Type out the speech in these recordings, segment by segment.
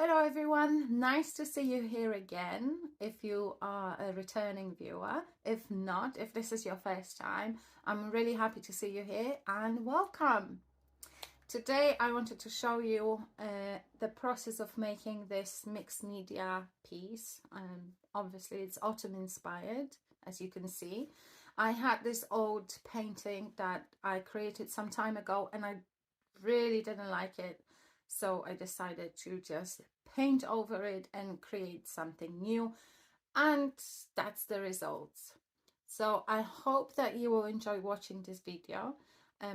Hello everyone, nice to see you here again if you are a returning viewer. If not, if this is your first time, I'm really happy to see you here and welcome. Today I wanted to show you the process of making this mixed media piece. Obviously it's autumn inspired, as you can see. I had this old painting that I created some time ago and I really didn't like it. So I decided to just paint over it and create something new, and that's the results. So I hope that you will enjoy watching this video.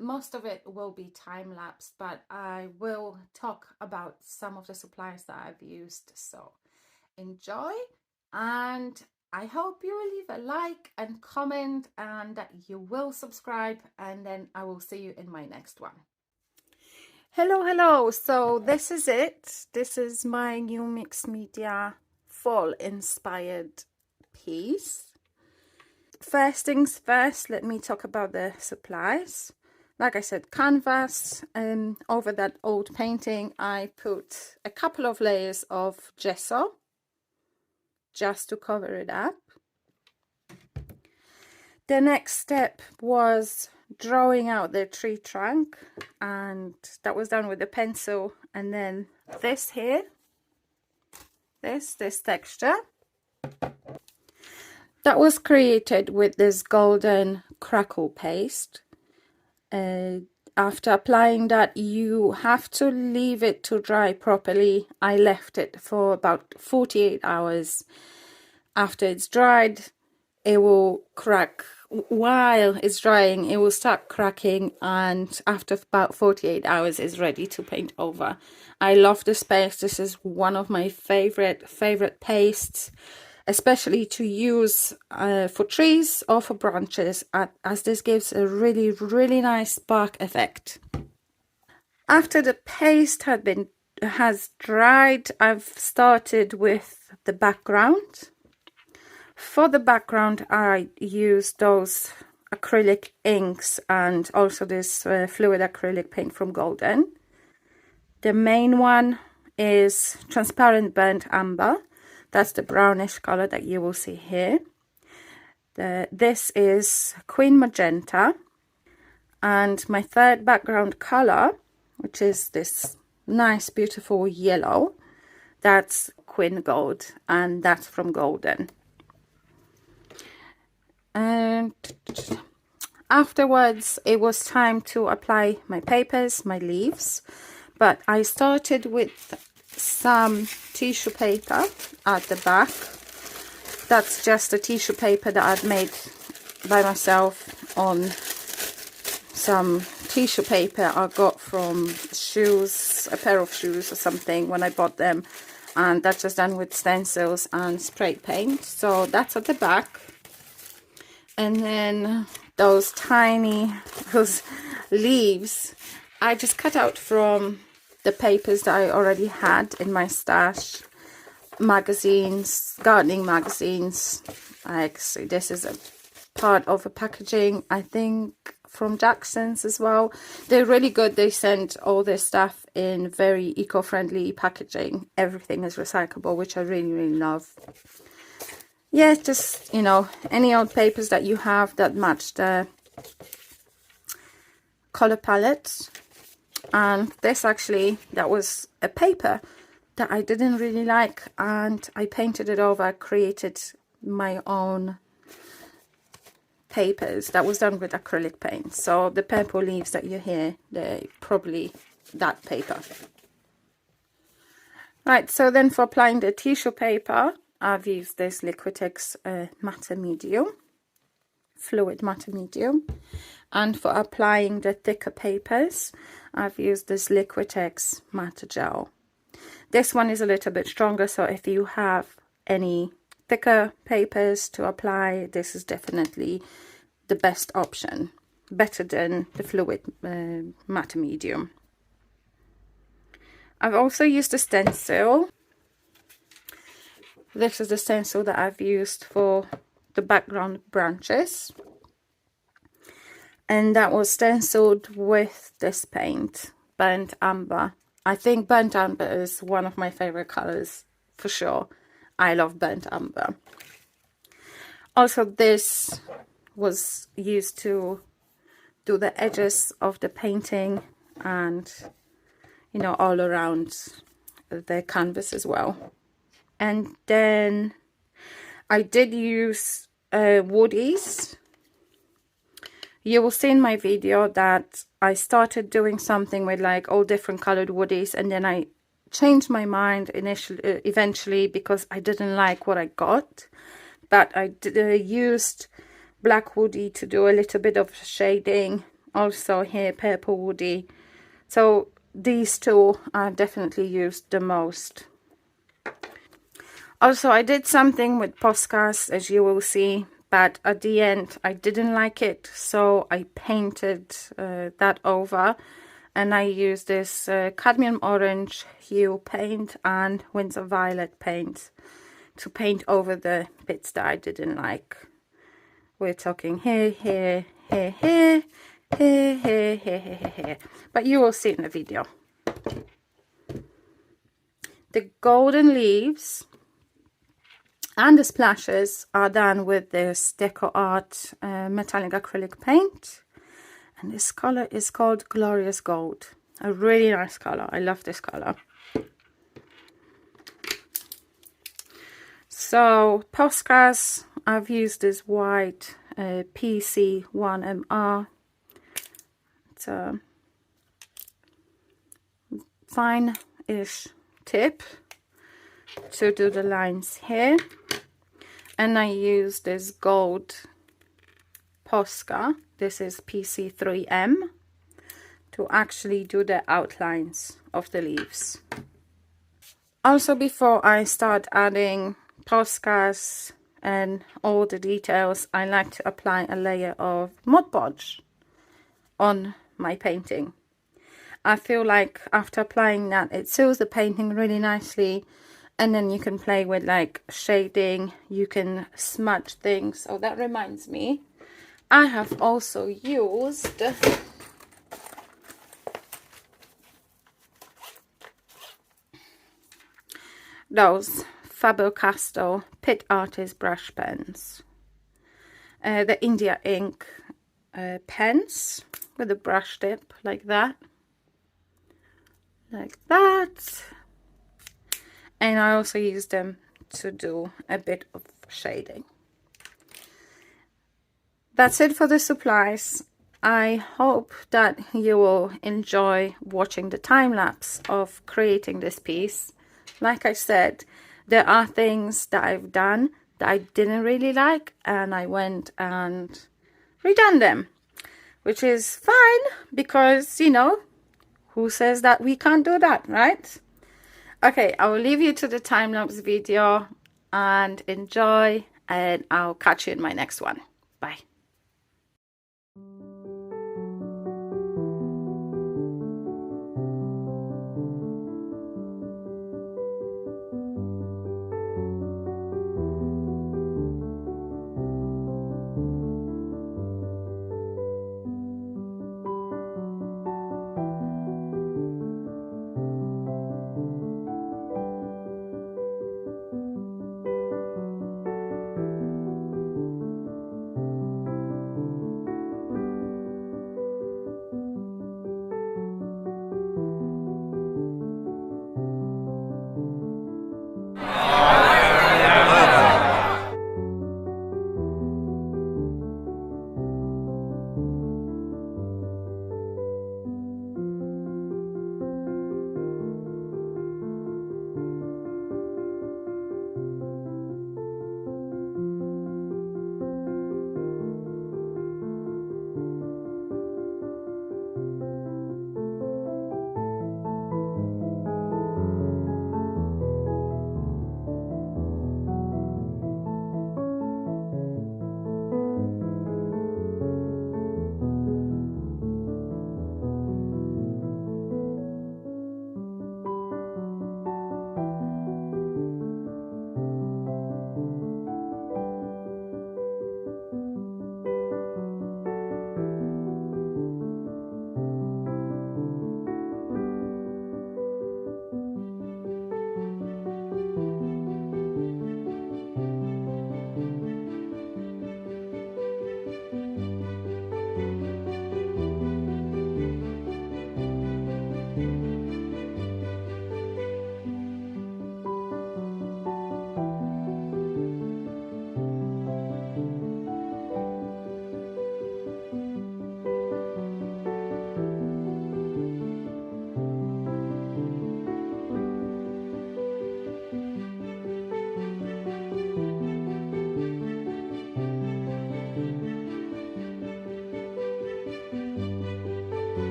Most of it will be time-lapsed, but I will talk about some of the supplies that I've used. So enjoy, and I hope you will leave a like and comment and that you will subscribe, and then I will see you in my next one. Hello, so this is it. This is my new mixed media fall inspired piece. First things first, let me talk about the supplies. Like I said, canvas. Over that old painting I put a couple of layers of gesso just to cover it up. The next step was drawing out the tree trunk, and that was done with a pencil. And then this here, this texture, that was created with this golden crackle paste. After applying that, you have to leave it to dry properly. I left it for about 48 hours. After it's dried, it will crack. While it's drying, it will start cracking, and after about 48 hours is ready to paint over. I love this paste. This is one of my favorite pastes, especially to use for trees or for branches, as this gives a really nice bark effect. After the paste has dried, I've started with the background. For the background, I use those acrylic inks and also this fluid acrylic paint from Golden. The main one is transparent burnt umber. That's the brownish color that you will see here. This is Queen Magenta. And my third background color, which is this nice, beautiful yellow, that's Queen Gold, and that's from Golden. And afterwards it was time to apply my papers, my leaves, but I started with some tissue paper at the back. That's just a tissue paper that I've made by myself on some tissue paper I got from shoes, a pair of shoes or something when I bought them, and that's just done with stencils and spray paint. So that's at the back. And then those leaves I just cut out from the papers that I already had in my stash. Magazines, gardening magazines. Actually, this is a part of a packaging, I think, from Jackson's as well. They're really good. They send all their stuff in very eco-friendly packaging. Everything is recyclable, which I really love. Yeah, just, you know, any old papers that you have that match the color palette. And this actually, that was a paper that I didn't really like, and I painted it over, created my own papers that was done with acrylic paint. So the purple leaves that you hear, they're probably that paper. Right, so then for applying the tissue paper, I've used this Liquitex matte medium, fluid matte medium. And for applying the thicker papers, I've used this Liquitex matte gel. This one is a little bit stronger, so if you have any thicker papers to apply, this is definitely the best option. Better than the fluid matte medium. I've also used a stencil. This is the stencil that I've used for the background branches, and that was stenciled with this paint, burnt umber. I think burnt umber is one of my favorite colors for sure. I love burnt umber. Also, this was used to do the edges of the painting and, you know, all around the canvas as well. And then I did use woodies. You will see in my video that I started doing something with like all different colored woodies, and then I changed my mind eventually because I didn't like what I got. But I used black woody to do a little bit of shading. Also here purple woody. So these two I definitely used the most. Also, I did something with Poscas, as you will see, but at the end I didn't like it, so I painted that over, and I used this cadmium orange hue paint and Winsor violet paint to paint over the bits that I didn't like. We're talking here, here, here, here, here, here, here, here, here, but you will see in the video. The golden leaves and the splashes are done with this Deco Art metallic acrylic paint, and this color is called Glorious Gold. A really nice color. I love this color. So Poscas, I've used this white PC1MR. It's a fine-ish tip to do the lines here, and I use this gold Posca, this is PC3M, to actually do the outlines of the leaves. Also, before I start adding Poscas and all the details, I like to apply a layer of Mod Podge on my painting. I feel like after applying that, it seals the painting really nicely, and then you can play with like shading, you can smudge things. Oh, that reminds me, I have also used those Faber-Castell Pit Artist brush pens, the India ink pens with a brush tip like that, and I also use them to do a bit of shading. That's it for the supplies. I hope that you will enjoy watching the time lapse of creating this piece. Like I said, there are things that I've done that I didn't really like, and I went and redone them, which is fine because, you know, who says that we can't do that, right? Okay, I will leave you to the time-lapse video and enjoy, and I'll catch you in my next one. Bye.